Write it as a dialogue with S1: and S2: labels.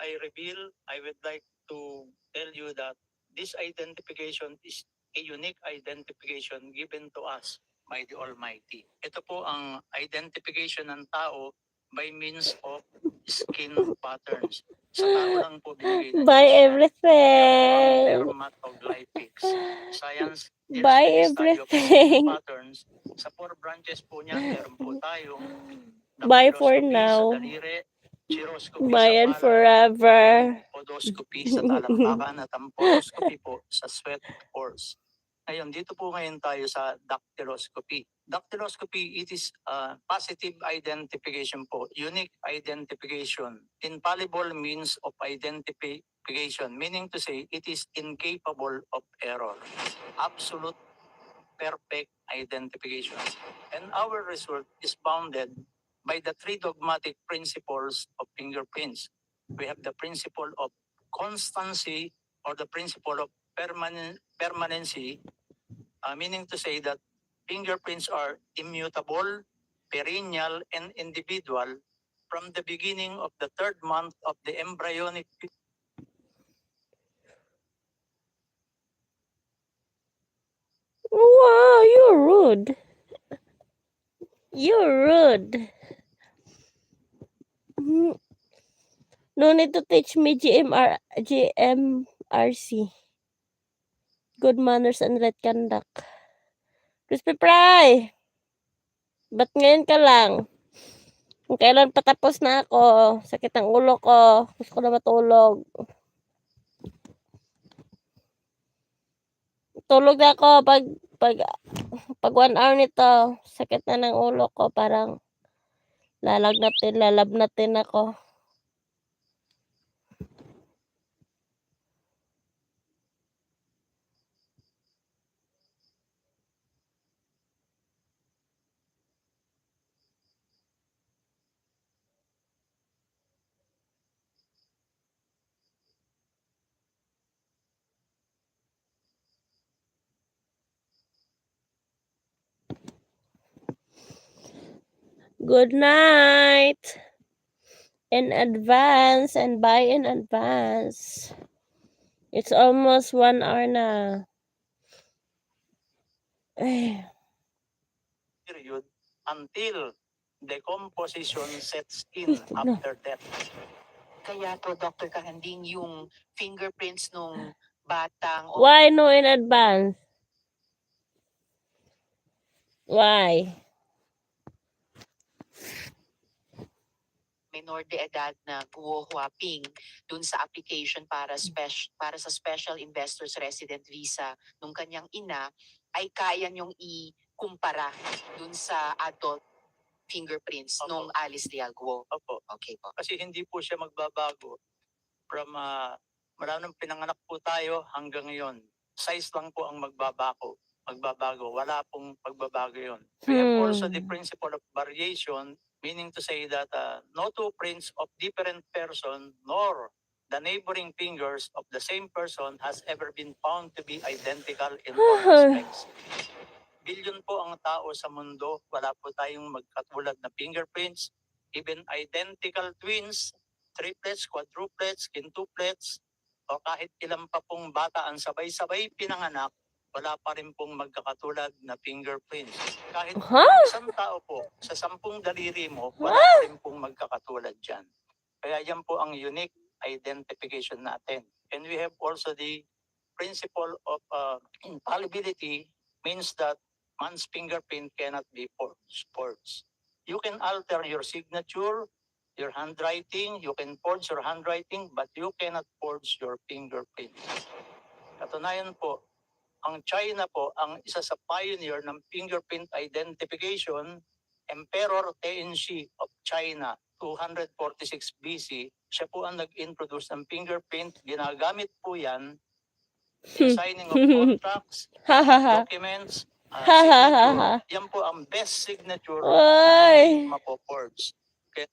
S1: I reveal, I would like to tell you that this identification is a unique identification given to us by the Almighty. Ito po ang identification ng tao by means of skin patterns. Sa tao lang po binigay ng
S2: Buy
S1: Diyos yan.
S2: everything.
S1: Dermatoglyphics. Science,
S2: Buy
S1: study of skin
S2: everything.
S1: patterns. Sa 4 branches po niyan, meron po tayong
S2: Buy for
S1: dactyloscopy
S2: now.
S1: sa daliri, gyroscopy
S2: Buy
S1: sa
S2: and
S1: palad,
S2: forever.
S1: podoscopy sa talampakan at ang podoscopy po sa sweat pores. Ngayon, dito po ngayon tayo sa dactyloscopy. Dactyloscopy, it is a positive identification po, unique identification, infallible means of identification, meaning to say it is incapable of error. Absolute perfect identification. And our result is bounded by the 3 dogmatic principles of fingerprints. We have the principle of constancy or the principle of permanency, meaning to say that fingerprints are immutable, perennial, and individual from the beginning of the 3rd month of the embryonic.
S2: Wow, you're rude. You're rude. No need to teach me GMRC. Good manners and right conduct. Crispy Fry! Ba't ngayon ka lang? Kung kailan patapos na ako, sakit ang ulo ko, gusto ko na matulog. Tulog na ako pag 1 hour nito, sakit na ng ulo ko, parang lalabnatin ako. Good night! In advance and buy in advance. It's almost 1 hour na. Ay.
S1: Period until decomposition sets in after death.
S3: Kaya po, Dr. Kahanding, yung fingerprints nung batang o
S2: Why no in advance? Why?
S3: minor de edad na Guo Huaping dun sa application para sa Special Investors Resident Visa nung kanyang ina ay kaya niyong ikumpara dun sa adult fingerprints
S1: Opo.
S3: nung Alice Leal Guo.
S1: Opo.
S3: Okay po.
S1: Kasi hindi po siya magbabago from mula nung pinanganak po tayo hanggang ngayon. Size lang po ang magbabago. Wala pong pagbabago yon. We have also the principle of variation, meaning to say that no 2 prints of different person nor the neighboring fingers of the same person has ever been found to be identical in all respects. Billion po ang tao sa mundo, wala po tayong magkatulad na fingerprints, even identical twins, triplets, quadruplets, quintuplets, o kahit ilan pa pong bata ang sabay-sabay pinanganak, wala pa rin pong magkakatulad na fingerprints. Kahit isang tao po, sa 10 daliri mo, wala pa rin pong magkakatulad dyan. Kaya yan po ang unique identification natin. And we have also the principle of infallibility, means that man's fingerprint cannot be forged. You can alter your signature, your handwriting, you can forge your handwriting, but you cannot forge your fingerprint. Katunayan po, ang China po, ang isa sa pioneer ng fingerprint identification, Emperor Tenzin of China, 246 BC, siya po ang nag-introduce ng fingerprint. Ginagamit po yan in signing of contracts, documents, signature. Yan po ang best signature na hindi mapo-forge. Okay.